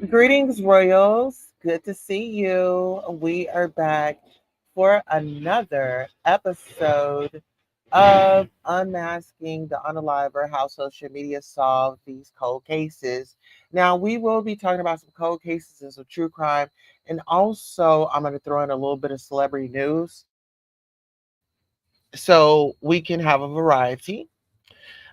Greetings, Royals. Good to see you. We are back for another episode of Unmasking the Unaliver, how social media solve these cold cases. Now, we will be talking about some cold cases and some true crime. And also, I'm going to throw in a little bit of celebrity news so we can have a variety.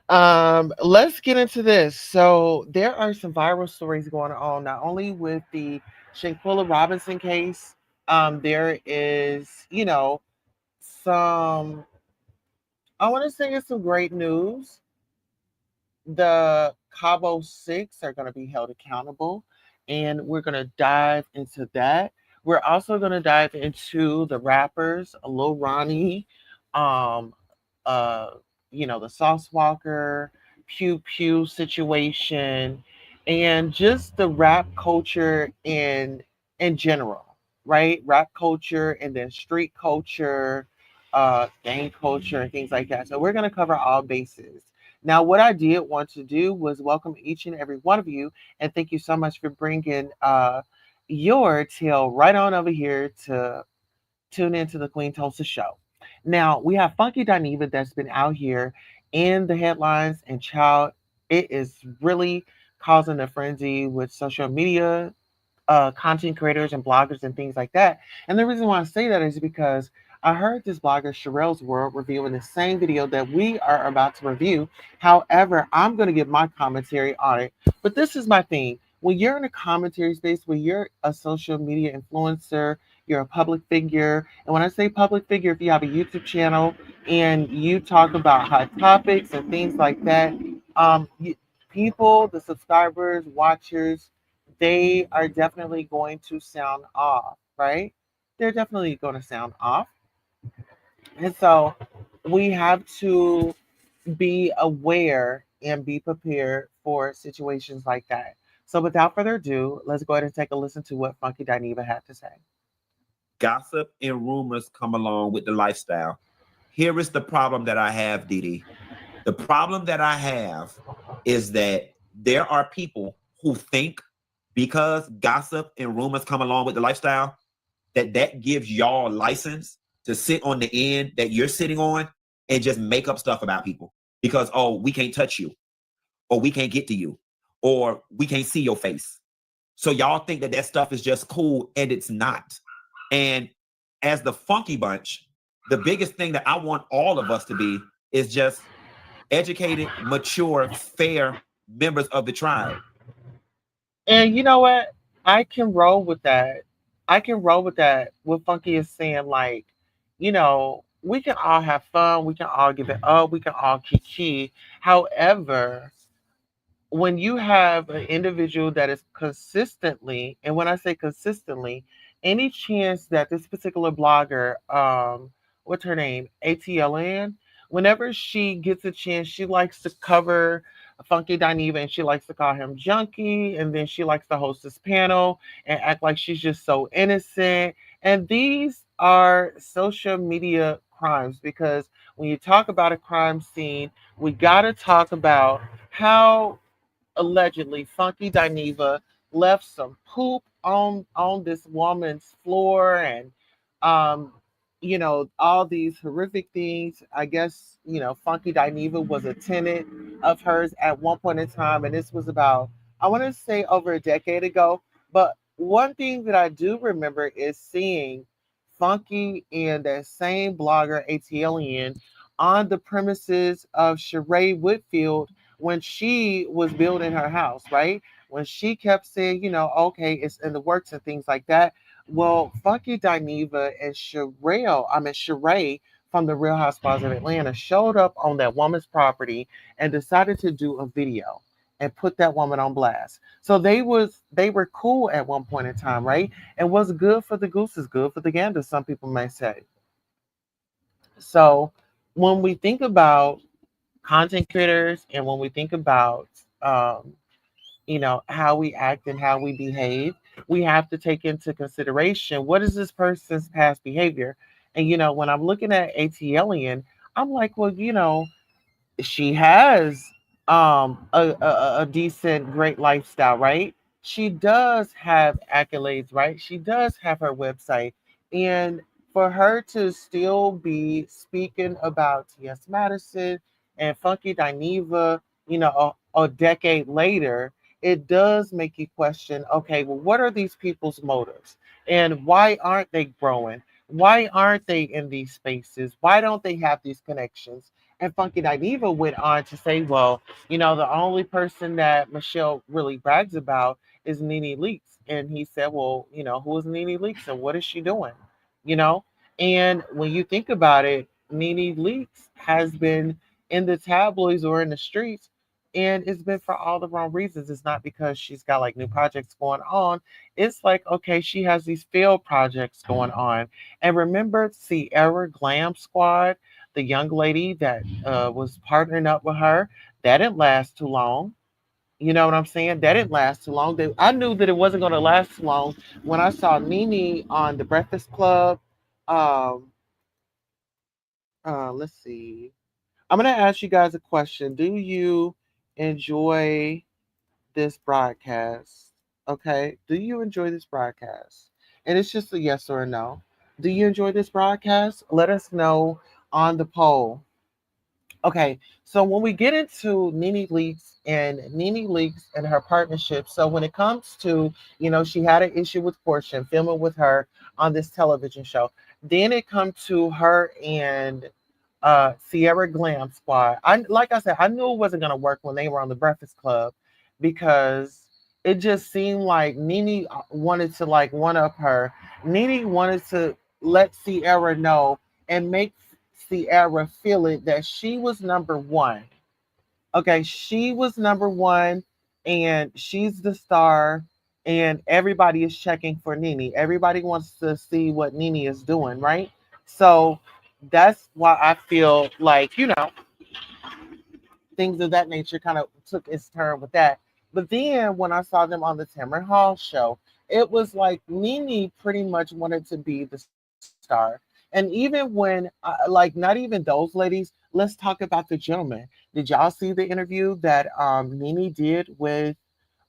Let's get into this. So there are some viral stories going on, not only with the Shanquilla Robinson case. There is, some. I want to say it's some great news. The Cabo Six are going to be held accountable, and we're going to dive into that. We're also going to dive into the rappers, Lil Ronnie, um, uh, the Sauce Walker, Pew Pew situation, and just the rap culture in general, right? Rap culture and then street culture, gang culture, and things like that. So we're going to cover all bases. Now, what I did want to do was welcome each and every one of you, and thank you so much for bringing your tail right on over here to tune into the Queen Tulsa show. Now, we have Funky Dineva that's been out here in the headlines, and child, it is really causing a frenzy with social media content creators and bloggers and things like that. And the reason why I say that is because I heard this blogger, Sherelle's World, reviewing the same video that we are about to review. However, I'm going to give my commentary on it. But this is my thing. When you're in a commentary space, when you're a social media influencer, you're a public figure. And when I say public figure, if you have a YouTube channel and you talk about hot topics and things like that, people, the subscribers, watchers, they are definitely going to sound off, right? They're definitely going to sound off. And so we have to be aware and be prepared for situations like that. So without further ado, let's go ahead and take a listen to what Funky Dineva had to say. Gossip and rumors come along with the lifestyle. Here is the problem that I have, Didi. The problem that I have is that there are people who think because gossip and rumors come along with the lifestyle, that gives y'all license to sit on the end that you're sitting on and just make up stuff about people because, oh, we can't touch you, or we can't get to you, or we can't see your face. So y'all think that stuff is just cool, and it's not. And as the funky bunch, the biggest thing that I want all of us to be is just educated, mature, fair members of the tribe. And you know what? I can roll with that. I can roll with that. What Funky is saying, like, we can all have fun, we can all give it up, we can all kiki. However, when you have an individual that is consistently, and when I say consistently, any chance that this particular blogger, what's her name, ATLN, whenever she gets a chance, she likes to cover Funky Dineva and she likes to call him junkie, and then she likes to host this panel and act like she's just so innocent. And these are social media crimes because when you talk about a crime scene, we got to talk about how allegedly Funky Dineva left some poop on this woman's floor, and um all these horrific things. I guess Funky Dineva was a tenant of hers at one point in time, and this was about, I want to say, over a decade ago. But one thing that I do remember is seeing Funky and that same blogger ATLian on the premises of Sheree Whitfield when she was building her house, right? When she kept saying, okay, it's in the works and things like that. Well, Funky Dineva and Sheree from the Real Housewives of Atlanta showed up on that woman's property and decided to do a video and put that woman on blast. So they were cool at one point in time, right? And what's good for the goose is good for the gander, some people may say. So when we think about content creators and when we think about um, how we act and how we behave, we have to take into consideration what is this person's past behavior. And when I'm looking at ATLian, I'm like, well, she has a decent, great lifestyle, right? she does have accolades, right? She does have her website. And for her to still be speaking about T.S. Madison and Funky Dineva, a decade later, it does make you question, okay, well, what are these people's motives? And why aren't they growing? Why aren't they in these spaces? Why don't they have these connections? And Funky Dineva went on to say, well, the only person that Michelle really brags about is Nene Leakes. And he said, well, who is Nene Leakes and what is she doing? You know? And when you think about it, Nene Leakes has been in the tabloids or in the streets, and it's been for all the wrong reasons. It's not because she's got like new projects going on. It's like, okay, she has these failed projects going on. And remember Sierra Glam Squad, the young lady that was partnering up with her? That didn't last too long. You know what I'm saying? That didn't last too long. I knew that it wasn't going to last too long when I saw Nene on The Breakfast Club. Um, let's see. I'm going to ask you guys a question. Do you enjoy this broadcast? Okay. Do you enjoy this broadcast? And it's just a yes or a no. Do you enjoy this broadcast? Let us know on the poll. Okay, so when we get into Nene Leaks and her partnership, so when it comes to, she had an issue with Portia filming with her on this television show. Then it comes to her and Sierra Glam Squad. Like I said, I knew it wasn't gonna work when they were on the Breakfast Club because it just seemed like Nene wanted to like one up her. Nene wanted to let Sierra know and make Sierra feel it that she was number one. Okay, she was number one, and she's the star, and everybody is checking for Nene. Everybody wants to see what Nene is doing, right? So that's why I feel like, things of that nature kind of took its turn with that. But then when I saw them on the Tamron Hall show, it was like Nene pretty much wanted to be the star. And even when, like, not even those ladies, let's talk about the gentleman. Did y'all see the interview that Nene did with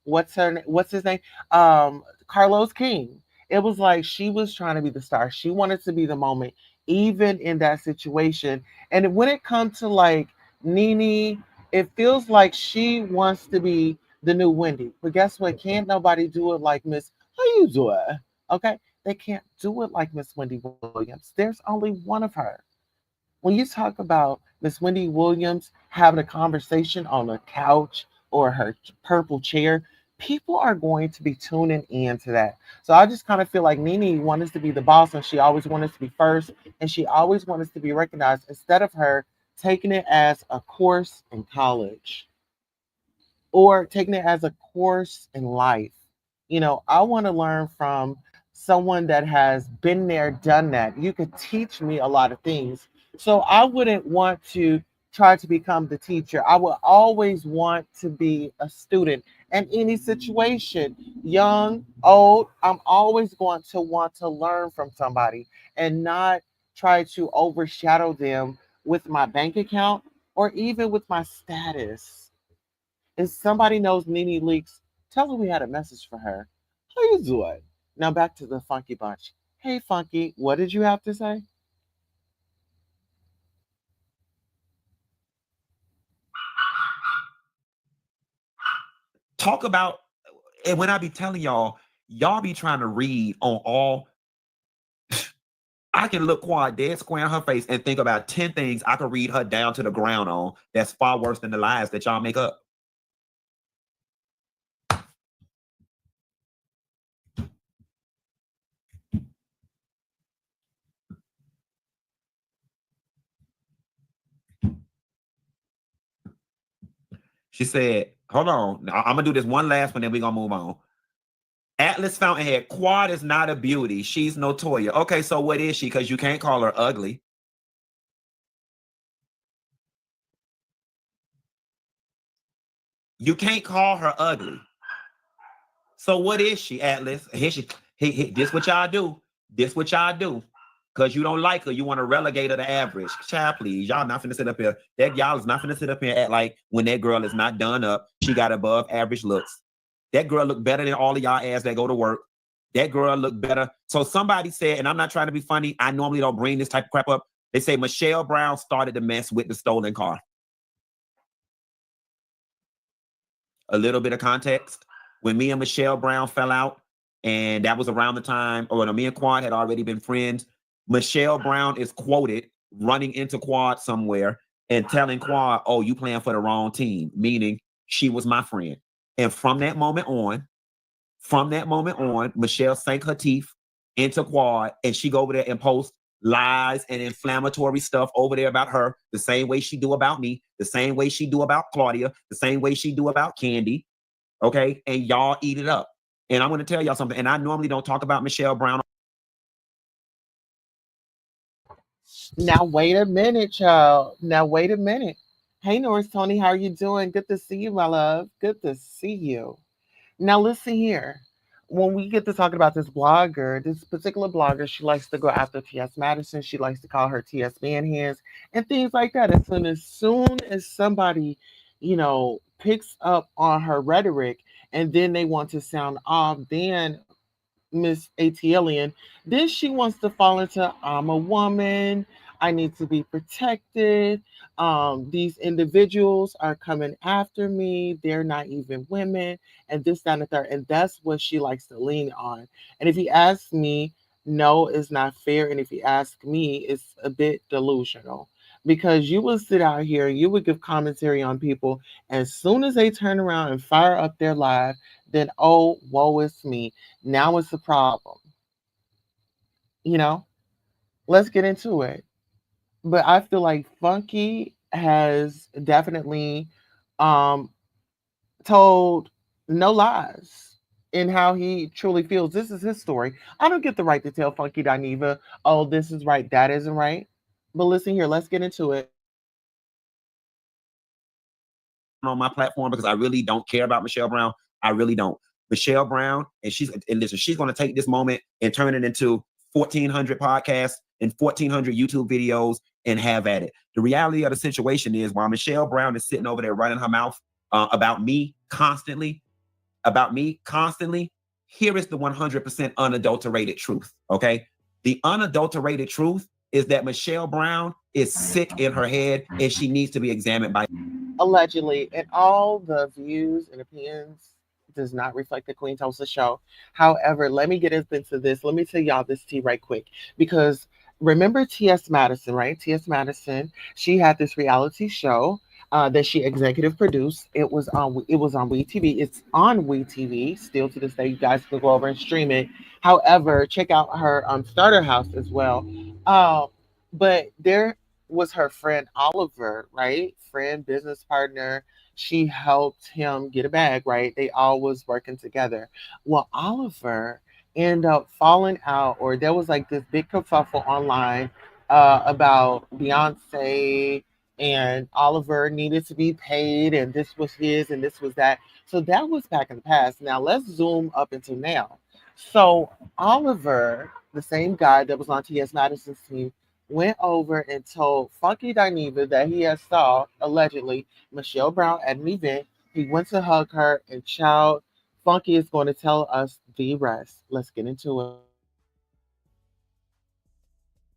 what's his name, Carlos King? It was like she was trying to be the star. She wanted to be the moment, even in that situation. And when it comes to like Nene, it feels like she wants to be the new Wendy. But guess what? Can't nobody do it like Miss. How you do it? Okay, they can't do it like Miss Wendy Williams. There's only one of her. When you talk about Miss Wendy Williams having a conversation on a couch or her purple chair, people are going to be tuning in to that. So I just kind of feel like Nene wanted to be the boss and she always wanted to be first and she always wanted to be recognized instead of her taking it as a course in college or taking it as a course in life. I want to learn from someone that has been there, done that. You could teach me a lot of things. So I wouldn't want to try to become the teacher. I would always want to be a student in any situation, young, old. I'm always going to want to learn from somebody and not try to overshadow them with my bank account or even with my status. If somebody knows Nene Leaks, tell her we had a message for her. How you doing? Now back to the Funky Bunch. Hey Funky, what did you have to say? Talk about, and when I be telling y'all be trying to read on all. I can look Quad dead square in her face and think about 10 things I could read her down to the ground on that's far worse than the lies that y'all make up. She said, hold on. I'm gonna do this one last one, then we're gonna move on. Atlas Fountainhead, Quad is not a beauty. She's no Toya. Okay, so what is she? Because you can't call her ugly. You can't call her ugly. So what is she, Atlas? Here she, this what y'all do. This what y'all do. Because you don't like her. You want to relegate her to average. Child, please. Y'all not finna sit up here. That y'all is not finna sit up here and act like when that girl is not done up, she got above average looks. That girl look better than all of y'all ass that go to work. That girl look better. So somebody said, and I'm not trying to be funny, I normally don't bring this type of crap up. They say Michelle Brown started the mess with the stolen car. A little bit of context. When me and Michelle Brown fell out, and that was around the time, or no, me and Quad had already been friends, Michelle Brown is quoted running into Quad somewhere and telling Quad, oh, you playing for the wrong team, meaning she was my friend. And from that moment on, Michelle sank her teeth into Quad, and she go over there and post lies and inflammatory stuff over there about her, the same way she do about me, the same way she do about Claudia, the same way she do about Candy. Okay, and y'all eat it up. And I'm going to tell y'all something. And I normally don't talk about Michelle Brown. Now wait a minute, child. Now wait a minute. Hey, Norris Tony, how are you doing? Good to see you, my love. Good to see you. Now listen here. When we get to talking about this blogger, this particular blogger, she likes to go after T.S. Madison. She likes to call her T.S. Manhands and things like that. And so as soon as somebody, picks up on her rhetoric and then they want to sound off, then Miss ATLian, then she wants to fall into I'm a woman, I need to be protected. These individuals are coming after me, they're not even women, and this, that, and the third. And that's what she likes to lean on. And if you ask me, no, it's not fair. And if you ask me, it's a bit delusional. Because you will sit out here, you would give commentary on people. As soon as they turn around and fire up their live, then oh, woe is me. Now it's a problem. You know, let's get into it. But I feel like Funky has definitely um, told no lies in how he truly feels. This is his story. I don't get the right to tell Funky Dineva, oh, this is right, that isn't right. But listen here, let's get into it. On my platform because I really don't care about Michelle Brown. I really don't. Michelle Brown, and listen, she's going to take this moment and turn it into 1,400 podcasts and 1,400 YouTube videos and have at it. The reality of the situation is, while Michelle Brown is sitting over there running her mouth about me constantly, here is the 100% unadulterated truth. Okay, the unadulterated truth is that Michelle Brown is sick in her head and she needs to be examined by. Allegedly, and all the views and opinions does not reflect the Queen Tulsa show. However, let me get into this. Let me tell y'all this tea right quick, because remember T.S. Madison, right? T.S. Madison, she had this reality show that she executive produced. It was on WeTV. It's on WeTV still to this day. You guys can go over and stream it. However, check out her starter house as well. But there was her friend Oliver, right? Friend, business partner. She helped him get a bag, right? They all was working together. Well, Oliver ended up falling out, or there was like this big kerfuffle online about Beyonce, and Oliver needed to be paid, and this was his, and this was that. So that was back in the past. Now let's zoom up into now. So Oliver, the same guy that was on T.S. Madison's team, went over and told Funky Dineva that he had saw, allegedly, Michelle Brown at an event. He went to hug her, and child, Funky is going to tell us the rest. Let's get into it.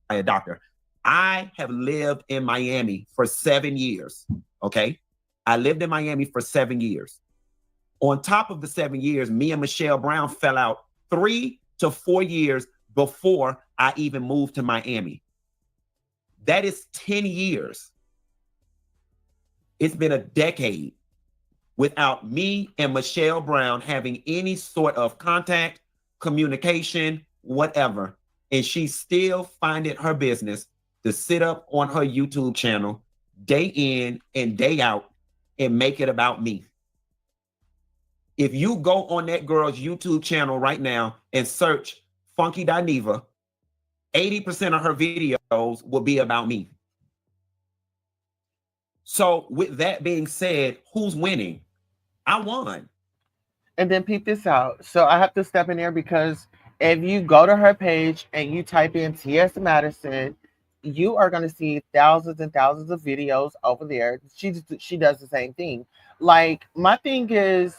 A doctor. I have lived in Miami for 7 years. Okay. I lived in Miami for 7 years. On top of the 7 years, me and Michelle Brown fell out 3 to 4 years before I even moved to Miami. That is 10 years. It's been a decade without me and Michelle Brown having any sort of contact, communication, whatever. And she still finding her business to sit up on her YouTube channel day in and day out and make it about me. If you go on that girl's YouTube channel right now and search Funky Dineva, 80% of her videos will be about me. So with that being said, who's winning? I won. And then peep this out. So I have to step in there because if you go to her page and you type in T.S. Madison, you are going to see thousands and thousands of videos over there. She does the same thing. Like, my thing is,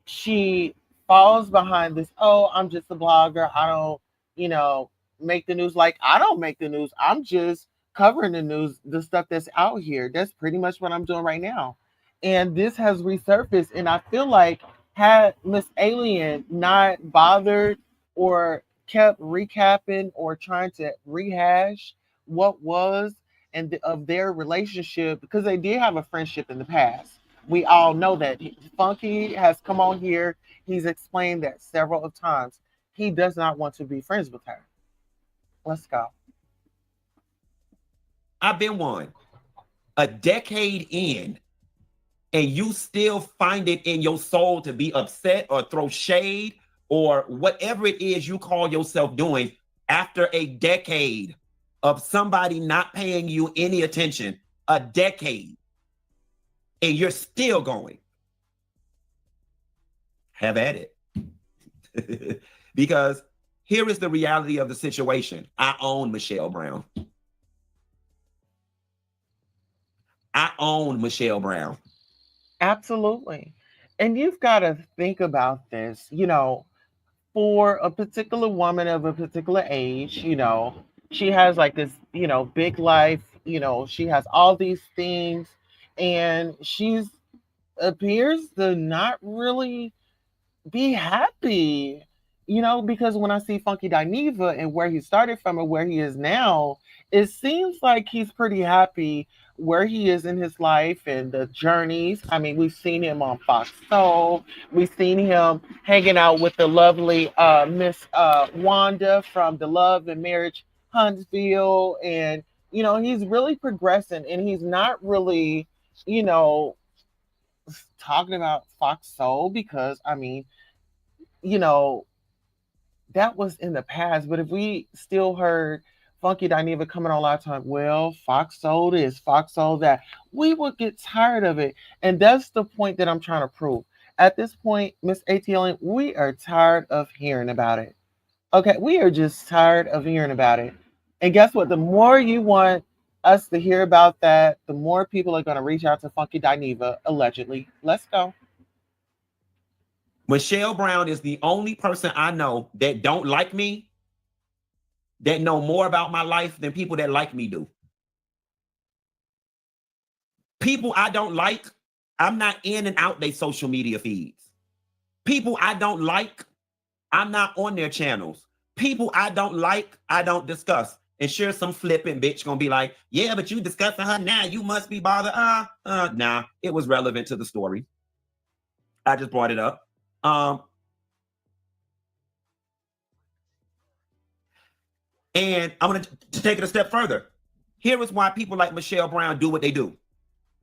she falls behind this, oh, I'm just a blogger, I don't, you know, make the news. Like, I don't make the news, I'm just covering the news, the stuff that's out here. That's pretty much what I'm doing right now. And this has resurfaced, and I feel like, had Miss Alien not bothered or kept recapping or trying to rehash what was and of their relationship, because they did have a friendship in the past. We all know that. Funky has come on here. He's explained that several of times. He does not want to be friends with her. Let's go. I've been one. A decade in, and you still find it in your soul to be upset or throw shade or whatever it is you call yourself doing after a decade of somebody not paying you any attention, a decade, and you're still going, have at it. Because here is the reality of the situation. I own Michelle Brown. I own Michelle Brown. Absolutely. And you've got to think about this, for a particular woman of a particular age, she has like this, big life, she has all these things, and she's appears to not really be happy, because when I see Funky Dineva and where he started from and where he is now, it seems like he's pretty happy where he is in his life and the journeys. I mean, we've seen him on Fox Soul, we've seen him hanging out with the lovely Miss Wanda from the Love and Marriage Huntsville, and he's really progressing, and he's not really, you know, talking about Fox Soul, because I mean, you know, that was in the past. But if we still heard Funky Dineva coming on a lot of time, well, Fox Soul this, Fox Soul that, we would get tired of it. And that's the point that I'm trying to prove. At this point, Miss ATL, we are tired of hearing about it. Okay, we are just tired of hearing about it. And guess what? The more you want us to hear about that, the more people are going to reach out to Funky Dineva, allegedly. Let's go. Michelle Brown is the only person I know that don't like me, that know more about my life than people that like me do. People I don't like, I'm not in and out their social media feeds. People I don't like, I'm not on their channels. People I don't like, I don't discuss. And sure, some flipping bitch gonna be like, yeah, but you discussing her now, you must be bothered. Nah, it was relevant to the story. I just brought it up. And I'm going to take it a step further. Here is why people like Michelle Brown do what they do.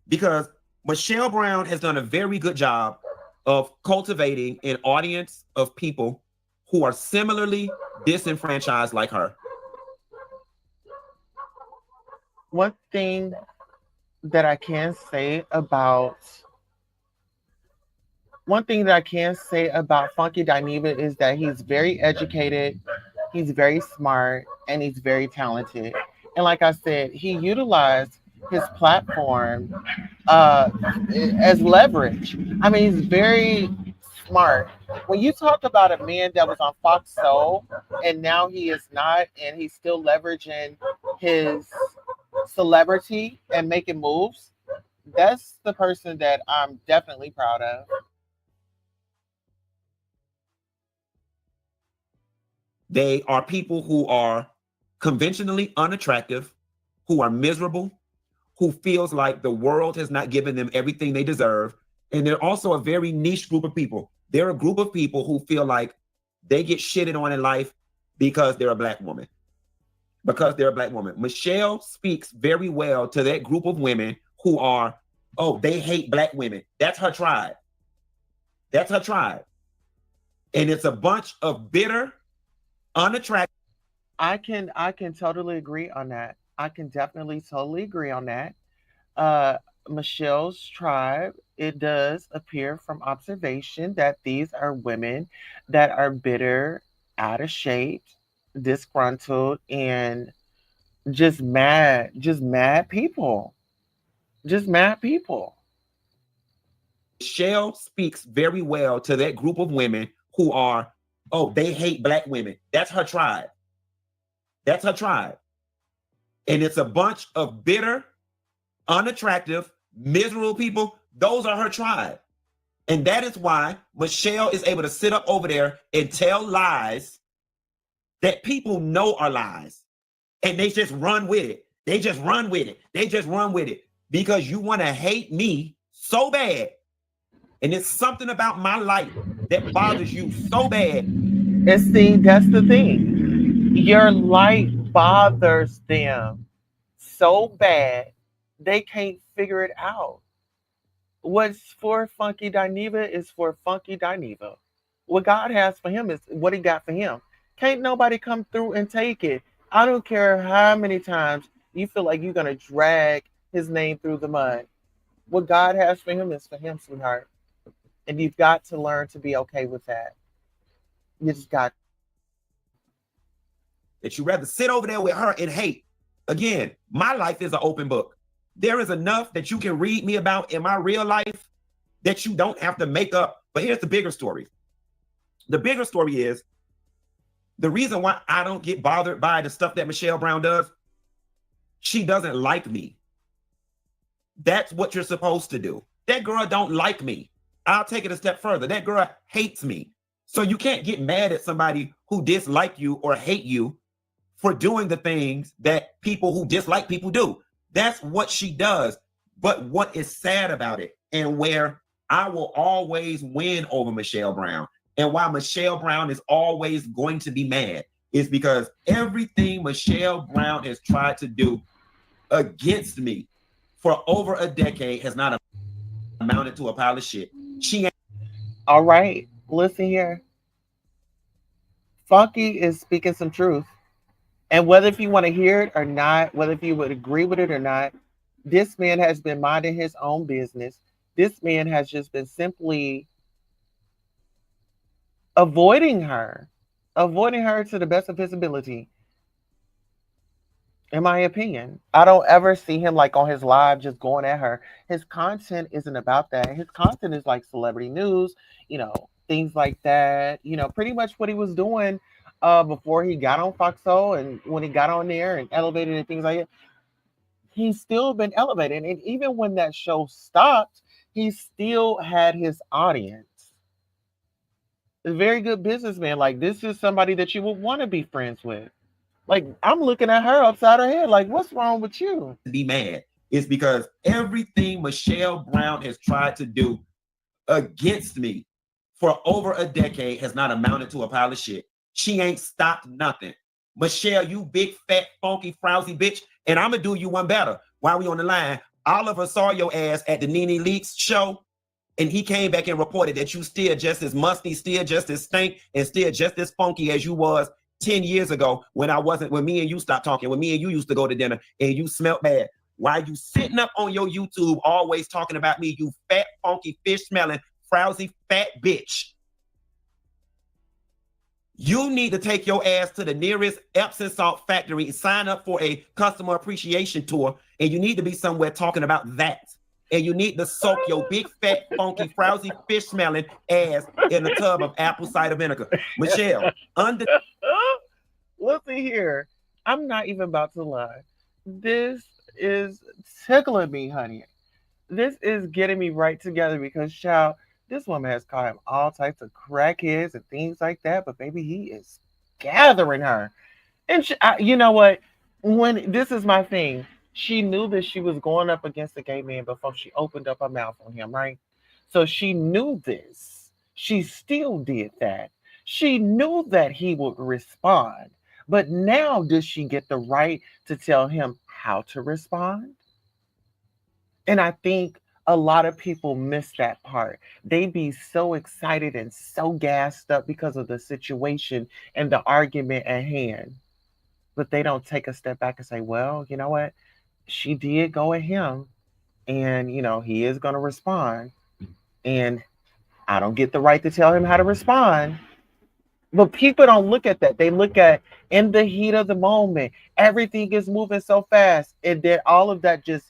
Because Michelle Brown has done a very good job of cultivating an audience of people who are similarly disenfranchised like her. One thing that I can say about Funky Dineva is that he's very educated, he's very smart, and he's very talented. And like I said, he utilized his platform uh, as leverage. I mean, he's very smart. When you talk about a man that was on Fox Soul and now he is not, and he's still leveraging his celebrity and making moves, that's the person that I'm definitely proud of. They are people who are conventionally unattractive, who are miserable, who feels like the world has not given them everything they deserve. And they're also a very niche group of people. They're a group of people who feel like they get shitted on in life because they're a black woman. Because they're a black woman. Michelle speaks very well to that group of women who are, oh, they hate black women. That's her tribe. That's her tribe. And it's a bunch of bitter, unattractive. I can totally agree on that. I can definitely totally agree on that. Uh, Michelle's tribe, it does appear from observation that these are women that are bitter, out of shape, disgruntled, and just mad people. Just mad people. Michelle speaks very well to that group of women who are, oh, they hate black women. That's her tribe. That's her tribe. And it's a bunch of bitter, unattractive, miserable people. Those are her tribe. And that is why Michelle is able to sit up over there and tell lies that people know are lies. And they just run with it. They just run with it. They just run with it because you want to hate me so bad. And it's something about my life that bothers you so bad. And see, that's the thing. Your light bothers them so bad they can't figure it out. What's for Funky Dineva is for Funky Dineva. What God has for him is what he got for him. Can't nobody come through and take it. I don't care how many times you feel like you're gonna drag his name through the mud. What God has for him is for him, sweetheart. And you've got to learn to be okay with that. You just got That you rather sit over there with her and hate. Again, my life is an open book. There is enough that you can read me about in my real life that you don't have to make up. But here's the bigger story. The bigger story is the reason why I don't get bothered by the stuff that Michelle Brown does. She doesn't like me. That's what you're supposed to do. That girl don't like me. I'll take it a step further. That girl hates me. So you can't get mad at somebody who dislike you or hate you for doing the things that people who dislike people do. That's what she does. But what is sad about it, and where I will always win over Michelle Brown, and why Michelle Brown is always going to be mad, is because everything Michelle Brown has tried to do against me for over a decade has not amounted to a pile of shit. She ain't. all right. Listen here. Funky is speaking some truth. And whether if you want to hear it or not, whether if you would agree with it or not, this man has been minding his own business. This man has just been simply avoiding her to the best of his ability. In my opinion, I don't ever see him like on his live just going at her. His content isn't about that. His content is like celebrity news, things like that. Pretty much what he was doing before he got on Foxo and when he got on there and elevated and things like that. He's still been elevated, and even when that show stopped, he still had his audience. A very good businessman. Like, this is somebody that you would want to be friends with. Like, I'm looking at her upside her head. Like, what's wrong with you? Be mad is because everything Michelle Brown has tried to do against me for over a decade has not amounted to a pile of shit. She ain't stopped nothing. Michelle, you big, fat, funky, frowsy bitch. And I'm going to do you one better. While we on the line, Oliver saw your ass at the Nene Leakes show, and he came back and reported that you still just as musty, still just as stink, and still just as funky as you was 10 years ago when me and you stopped talking, when me and you used to go to dinner and you smelled bad. Why you sitting up on your YouTube always talking about me, you fat, funky, fish smelling, frowsy, fat bitch? You need to take your ass to the nearest Epsom salt factory and sign up for a customer appreciation tour. And you need to be somewhere talking about that. And you need to soak your big, fat, funky, frowsy, fish smelling ass in a tub of apple cider vinegar. Michelle, Listen here. I'm not even about to lie. This is tickling me, honey. This is getting me right together because, child, this woman has called him all types of crackheads and things like that, but baby, he is gathering her. And you know what? When this is my thing, she knew that she was going up against a gay man before she opened up her mouth on him, right? So she knew this. She still did that. She knew that he would respond. But now, does she get the right to tell him how to respond? And I think a lot of people miss that part. They be so excited and so gassed up because of the situation and the argument at hand. But they don't take a step back and say, well, you know what? She did go at him, and he is going to respond. And I don't get the right to tell him how to respond. But people don't look at that. They look at in the heat of the moment, everything is moving so fast, and then all of that just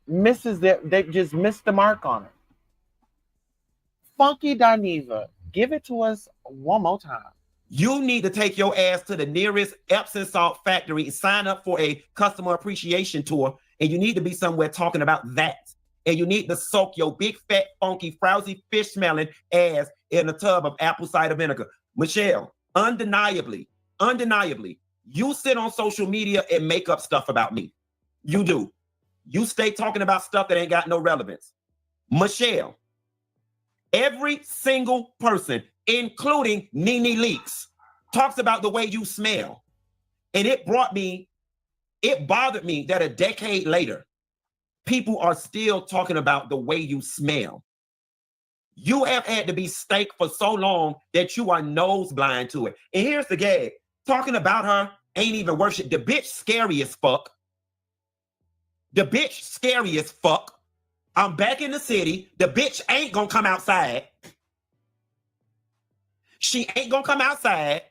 misses they just missed the mark on it. Funky Dineva, give it to us one more time. You need to take your ass to the nearest Epsom salt factory and sign up for a customer appreciation tour. And you need to be somewhere talking about that. And you need to soak your big, fat, funky, frowsy, fish smelling ass in a tub of apple cider vinegar. Michelle, undeniably, you sit on social media and make up stuff about me. You do. You stay talking about stuff that ain't got no relevance. Michelle, every single person, including Nene Leakes, talks about the way you smell. And it bothered me that a decade later, people are still talking about the way you smell. You have had to be stank for so long that you are nose blind to it. And here's the gag. Talking about her ain't even worship. The bitch scary as fuck. The bitch scary as fuck. I'm back in the city. The bitch ain't gonna come outside. She ain't gonna come outside.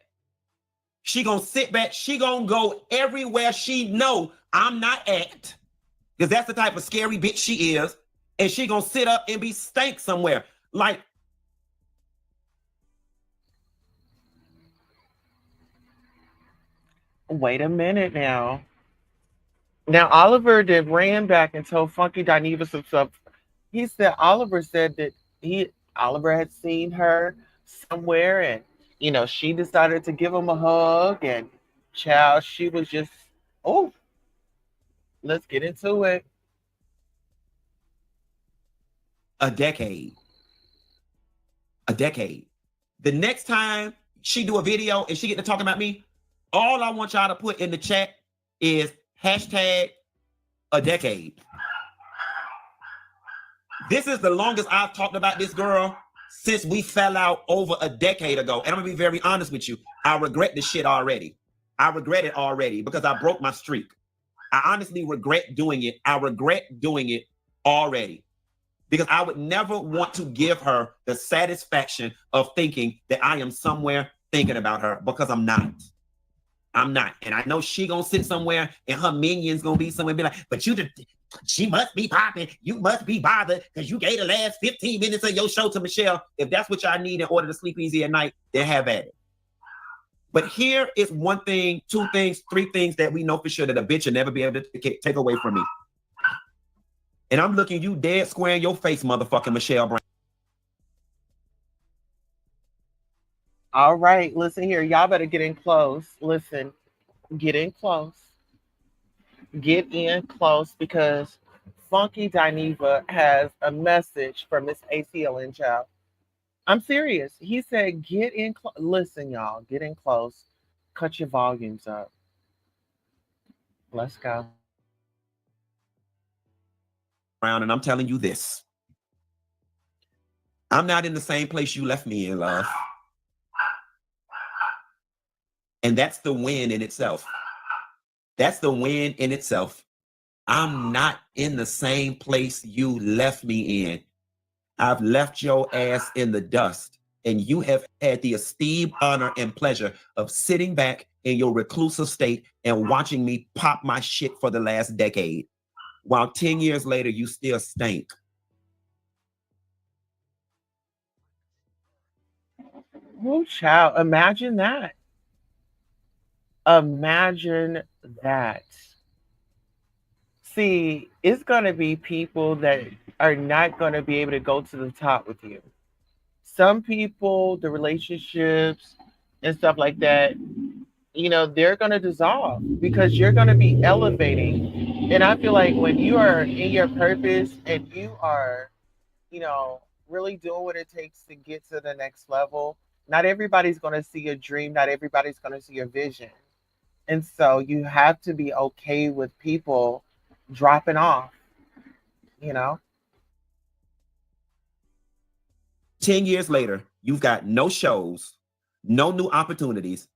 She gonna sit back. She gonna go everywhere she know I'm not at. Because that's the type of scary bitch she is. And she gonna sit up and be stank somewhere. Like, wait a minute now. Now Oliver did ran back and told Funky Dineva some stuff. He said Oliver said that Oliver had seen her somewhere, and she decided to give him a hug, and child, she was just, oh, let's get into it. a decade. The next time she do a video and she get to talking about me, all I want y'all to put in the chat is hashtag a decade. This is the longest I've talked about this girl since we fell out over a decade ago. And I'm gonna be very honest with you. I regret this shit already. I regret it already because I broke my streak. I honestly regret doing it. I regret doing it already because I would never want to give her the satisfaction of thinking that I am somewhere thinking about her, because I'm not. I'm not. And I know she gonna sit somewhere and her minions gonna be somewhere and be like, but she must be popping. You must be bothered because you gave the last 15 minutes of your show to Michelle. If that's what y'all need in order to sleep easy at night, then have at it. But here is one thing, two things, three things that we know for sure that a bitch will never be able to take away from me. And I'm looking you dead square in your face, motherfucking Michelle Brown. All right, listen here. Y'all better get in close. Listen, get in close. Get in close because Funky Dineva has a message for Miss ACLN child. I'm serious. He said, get in close. Listen, y'all, get in close. Cut your volumes up. Let's go. And I'm telling you this. I'm not in the same place you left me in, love. And that's the win in itself. That's the win in itself. I'm not in the same place you left me in. I've left your ass in the dust, and you have had the esteem, honor, and pleasure of sitting back in your reclusive state and watching me pop my shit for the last decade, while 10 years later, you still stink. Oh, child, imagine that. Imagine that. See, it's going to be people that are not going to be able to go to the top with you. Some people, the relationships and stuff like that, they're going to dissolve because you're going to be elevating. And I feel like when you are in your purpose and you are, really doing what it takes to get to the next level, not everybody's going to see your dream, not everybody's going to see your vision. And so you have to be okay with people dropping off, you know? 10 years later, you've got no shows, no new opportunities.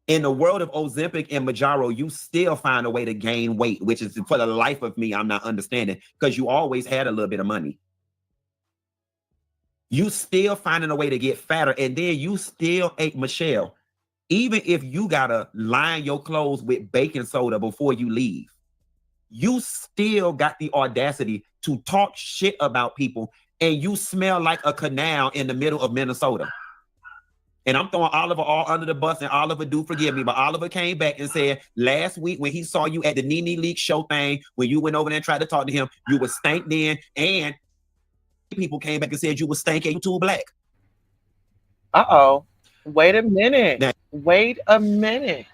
In the world of Ozempic and Mounjaro, you still find a way to gain weight, which is, for the life of me, I'm not understanding, because you always had a little bit of money. You still finding a way to get fatter, and then you still ate Michelle. Even if you gotta line your clothes with baking soda before you leave, you still got the audacity to talk shit about people and you smell like a canal in the middle of Minnesota. And I'm throwing Oliver all under the bus, and Oliver, do forgive me, but Oliver came back and said last week when he saw you at the Nene Leak show thing, when you went over there and tried to talk to him, you were stank then, and people came back and said you were stank and you too black. Uh-oh. Wait a minute. Now, Wait a minute.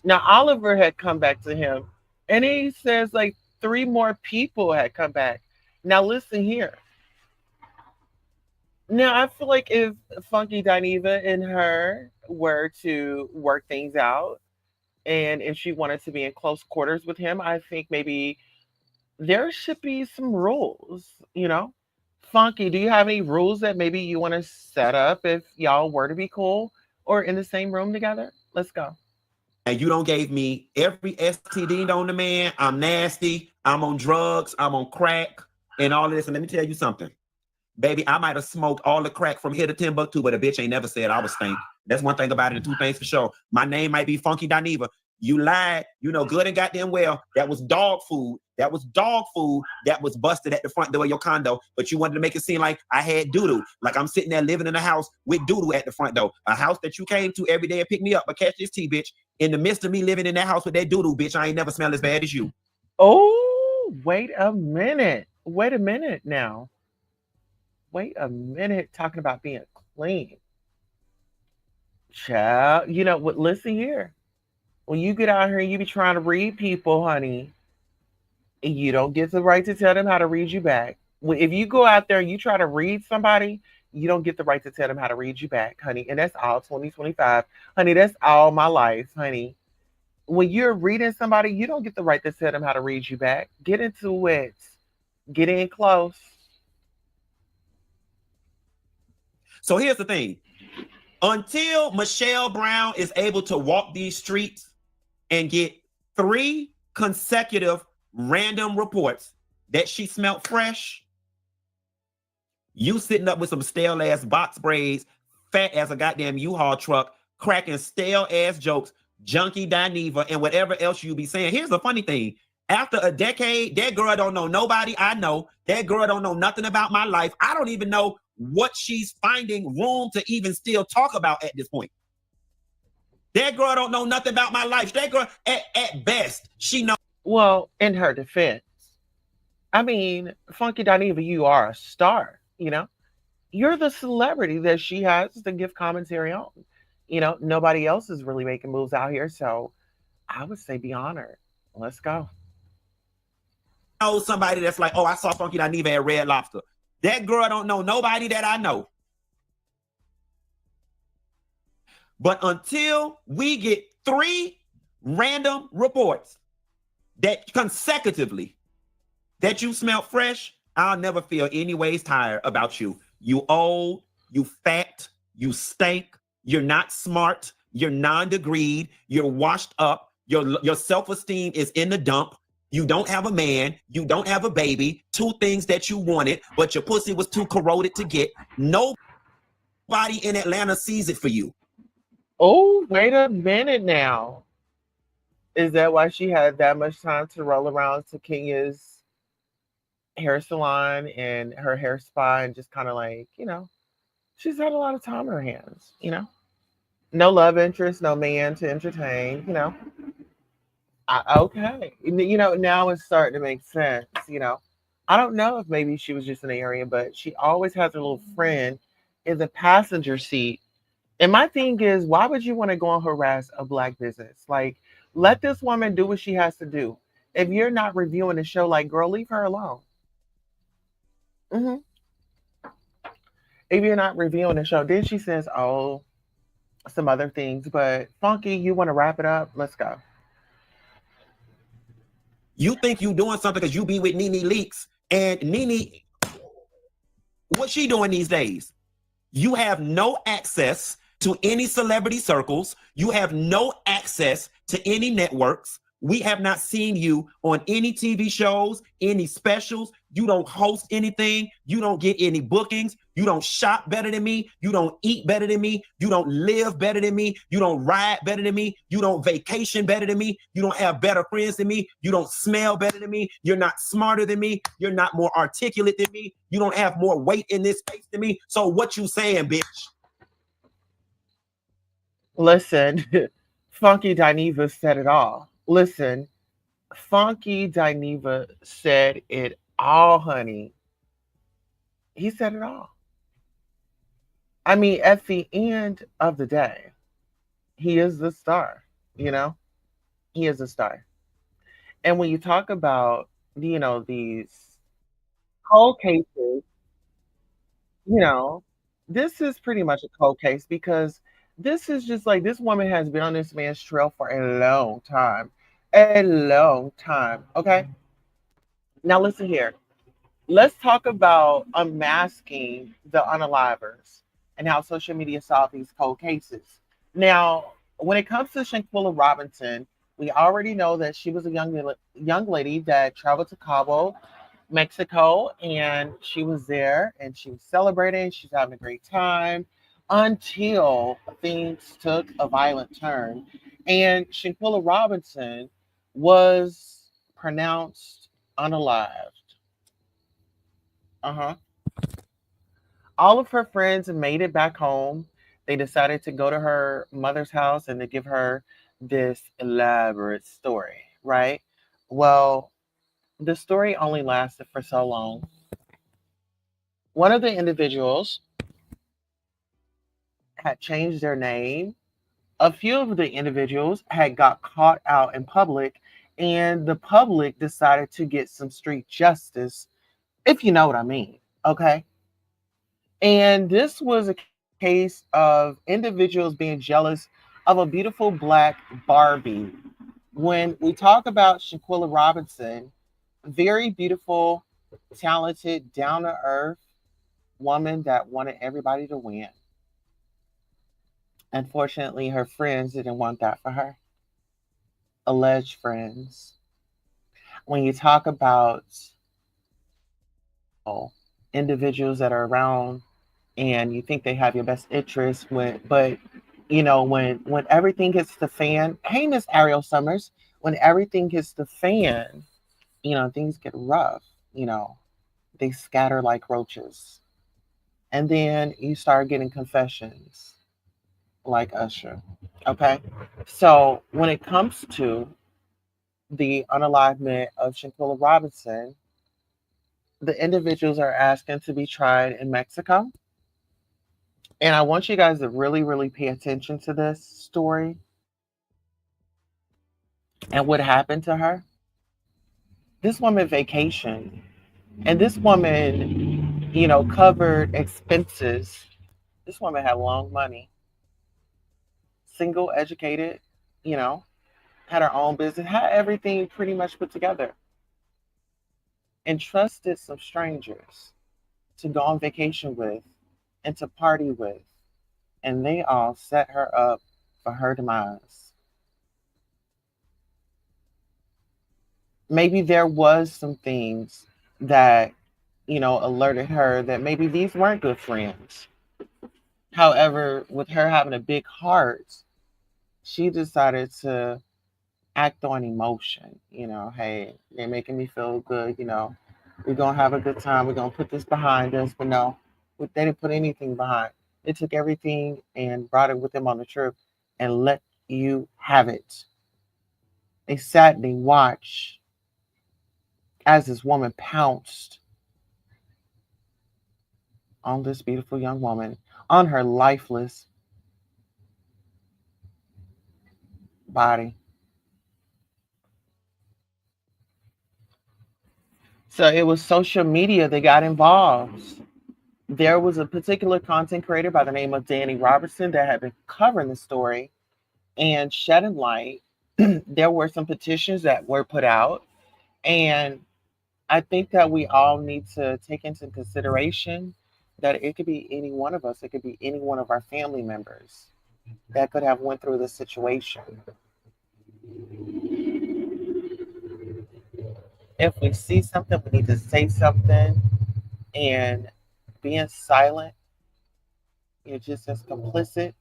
Now Oliver had come back to him, and he says like three more people had come back. Now listen here. Now I feel like if Funky Dineva and her were to work things out, and if she wanted to be in close quarters with him, I think maybe there should be some rules. Funky, do you have any rules that maybe you want to set up if y'all were to be cool or in the same room together? Let's go. and you don't gave me every STD on the man. I'm nasty. I'm on drugs. I'm on crack and all of this. And let me tell you something. Baby, I might have smoked all the crack from here to Timbuktu, but a bitch ain't never said I was stank. That's one thing about it, and two things for sure. My name might be Funky Dineva. You lied, good and goddamn well. That was dog food. That was dog food that was busted at the front door of your condo, but you wanted to make it seem like I had doo-doo. Like I'm sitting there living in a house with doo-doo at the front door. A house that you came to every day and picked me up. But catch this tea, bitch. In the midst of me living in that house with that doo-doo, bitch, I ain't never smelled as bad as you. Oh, wait a minute. Wait a minute now. Wait a minute. Talking about being clean. Child, you know what? Listen here. When you get out here and you be trying to read people, honey, you don't get the right to tell them how to read you back. If you go out there and you try to read somebody, you don't get the right to tell them how to read you back, honey. And that's all 2025. Honey, that's all my life, honey. When you're reading somebody, you don't get the right to tell them how to read you back. Get into it. Get in close. So here's the thing. Until Michelle Brown is able to walk these streets and get 3 consecutive random reports that she smelled fresh, you sitting up with some stale ass box braids, fat as a goddamn U-Haul truck, cracking stale ass jokes, junkie Dineva, and whatever else you be saying. Here's the funny thing. After a decade, that girl don't know nobody I know. That girl don't know nothing about my life. I don't even know what she's finding room to even still talk about at this point. That girl don't know nothing about my life. That girl, at best, she knows. Well, in her defense, I mean, Funky Dineva, you are a star, You're the celebrity that she has to give commentary on. Nobody else is really making moves out here, so I would say be honored. Let's go. Know somebody that's like, oh, I saw Funky Dineva at Red Lobster. That girl don't know nobody that I know. But until we get 3 random reports that consecutively that you smell fresh, I'll never feel any ways tired about you. You old, you fat, you stink, you're not smart, you're non-degreed, you're washed up, your self-esteem is in the dump. You don't have a man, you don't have a baby, 2 things that you wanted, but your pussy was too corroded to get. Nobody in Atlanta sees it for you. Oh, wait a minute now. Is that why she had that much time to roll around to Kenya's hair salon and her hair spa and just kind of like, she's had a lot of time on her hands, No love interest, no man to entertain, okay. Now it's starting to make sense, I don't know if maybe she was just in the area, but she always has her little friend in the passenger seat. And my thing is, why would you want to go and harass a black business? Like, let this woman do what she has to do. If you're not reviewing the show, like, girl, leave her alone. hmm If you're not reviewing the show, then she says, oh, some other things. But Funky, you want to wrap it up? Let's go. You think you doing something because you be with Nene Leaks, and Nene, what's she doing these days? You have no access to any celebrity circles. You have no access to any networks. We have not seen you on any TV shows, any specials. You don't host anything. You don't get any bookings. You don't shop better than me. You don't eat better than me. You don't live better than me. You don't ride better than me. You don't vacation better than me. You don't have better friends than me. You don't smell better than me. You're not smarter than me. You're not more articulate than me. You don't have more weight in this space than me. So what you saying, bitch? Listen, Funky Dineva said it all. Listen, Funky Dineva said it all, honey. He said it all. I mean, at the end of the day, he is the star, you know? He is a star. And when you talk about, these cold cases, you know, this is pretty much a cold case because this is just like this woman has been on this man's trail for a long time. A long time. Okay. Now listen here. Let's talk about unmasking the unalivers and how social media solved these cold cases. Now, when it comes to Shanquilla Robinson, we already know that she was a young lady that traveled to Cabo, Mexico, and she was there and she was celebrating. She's having a great time until things took a violent turn, and Shanquilla Robinson was pronounced unalived. Uh huh. All of her friends made it back home. They decided to go to her mother's house and to give her this elaborate story, right? Well, the story only lasted for so long. One of the individuals had changed their name. A few of the individuals had got caught out in public, and the public decided to get some street justice, if you know what I mean. Okay. And this was a case of individuals being jealous of a beautiful black Barbie. When we talk about Shaquilla Robinson, very beautiful, talented, down to earth woman that wanted everybody to win. Unfortunately, her friends didn't want that for her. Alleged friends. When you talk about individuals that are around and you think they have your best interest but when everything hits the fan, hey Miss Ariel Summers, when everything hits the fan, things get rough, you know, they scatter like roaches. And then you start getting confessions like Usher. Okay. So when it comes to the unalivement of Shanquilla Robinson, the individuals are asking to be tried in Mexico. And I want you guys to really, really pay attention to this story and what happened to her. This woman vacationed, and this woman, covered expenses. This woman had long money, single, educated, you know, had her own business, had everything pretty much put together, and trusted some strangers to go on vacation with and to party with. And they all set her up for her demise. Maybe there was some things that alerted her that maybe these weren't good friends. However, with her having a big heart, she decided to act on emotion. Hey, they're making me feel good. We're gonna have a good time. We're gonna put this behind us. But no, they didn't put anything behind. They took everything and brought it with them on the trip and let you have it. They sat and they watched as this woman pounced on this beautiful young woman, on her lifeless body. So it was social media that got involved. There was a particular content creator by the name of Danny Robertson that had been covering the story and shedding light. There were some petitions that were put out. And I think that we all need to take into consideration that it could be any one of us. It could be any one of our family members that could have went through this situation. If we see something, we need to say something. And being silent, you're just as complicit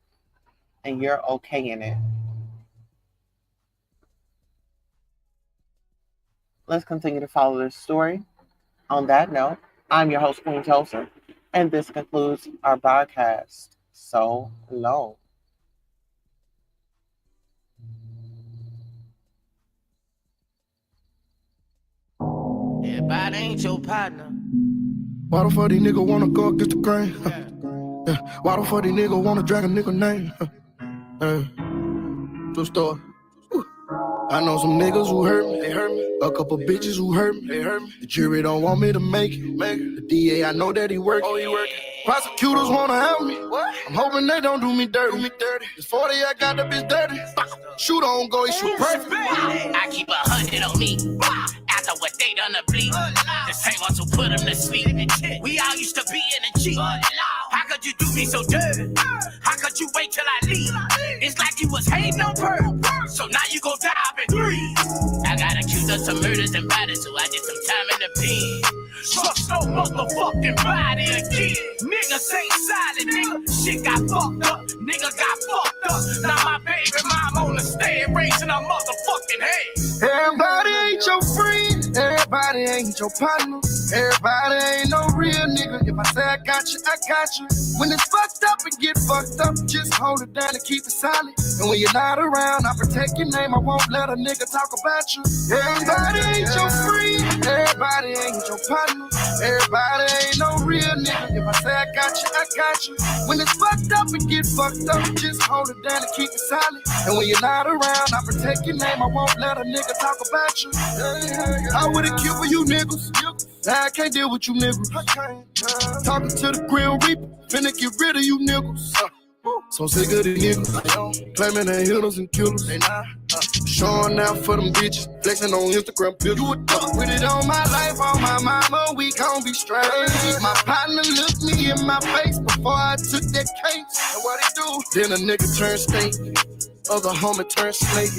and you're okay in it. Let's continue to follow this story. On that note, I'm your host, QUEENTULSA, and this concludes our broadcast. So long. Everybody ain't your partner. Why the fuck these niggas wanna go against the grain? Yeah. Why the fuck these niggas wanna drag a nigga name? True story. I know some niggas who hurt me, they hurt me. A couple bitches who hurt me, they hurt me. The jury don't want me to make it. The DA, I know that he working. Oh, he working. Prosecutors wanna help me. What? I'm hoping they don't do me dirty. It's 40, I got the bitch dirty. Shoot on go, he shoot perfect. I keep 100 on me. After what they done to bleed. The same ones who put him to sleep. We all used to be in the G. How could you do me so dirty? How could you wait till I leave? It's like you was hating on purpose. So now you gon' die up in 3. I got accused of some murders and bodies, so I did some time in the pen. Trust no motherfucking body again. Niggas ain't solid, nigga. Shit got fucked up. Nigga got fucked up. Now my baby mom on the stand raising her motherfucking head. Everybody ain't your friend. Everybody ain't your partner. Everybody ain't no real nigga. If I say I got you, I got you. When it's fucked up and get fucked up, just hold it down and keep it solid. And when you're not around, I protect your name. I won't let a nigga talk about you. Everybody ain't your friend. Everybody ain't your partner. Everybody ain't no real nigga. If I say I got you, I got you. When it's fucked up and get fucked up, just hold it down and keep it solid. And when you're not around, I protect your name. I won't let a nigga talk about you. I would've killed for you niggas. Now I can't deal with you niggas. Talking to the Grim Reaper, finna get rid of you niggas. So sick of these niggas, claiming they hitters and killers. They not showing out for them bitches, flexing on Instagram pictures. You a duck with it on my life, on my mama, we gon' be straight. My partner looked me in my face before I took that case. And what he do? Then a nigga turned state, other homie turned slave.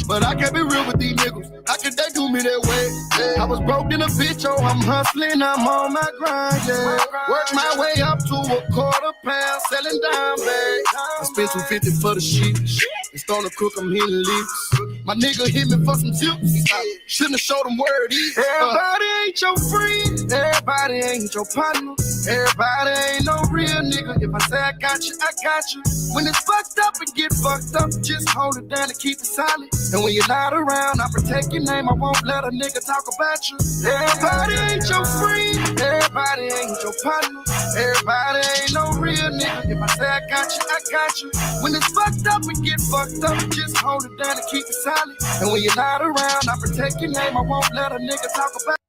But I can't be real with these niggas. How could they do me that way? I was broke in a bitch, oh, I'm hustling, I'm on my grind, yeah. Work my way up to a £1/4, selling dime bags. I spent $250 for the shit. It's gonna cook them hitting leaks. My nigga hit me for some tips. Shouldn't have showed them where it is. Everybody ain't your friend. Everybody ain't your partner. Everybody ain't no real nigga. If I say I got you, I got you. When it's fucked up and get fucked up, just hold it down and keep it solid. And when you're not around, I protect your name. I won't let a nigga talk about you. Everybody ain't your friend. Everybody ain't your partner. Everybody ain't no real nigga. If I say I got you, I got you. When it's fucked up and get fucked up, just hold it down and keep it solid. And when you're not around, I protect your name. I won't let a nigga talk about you.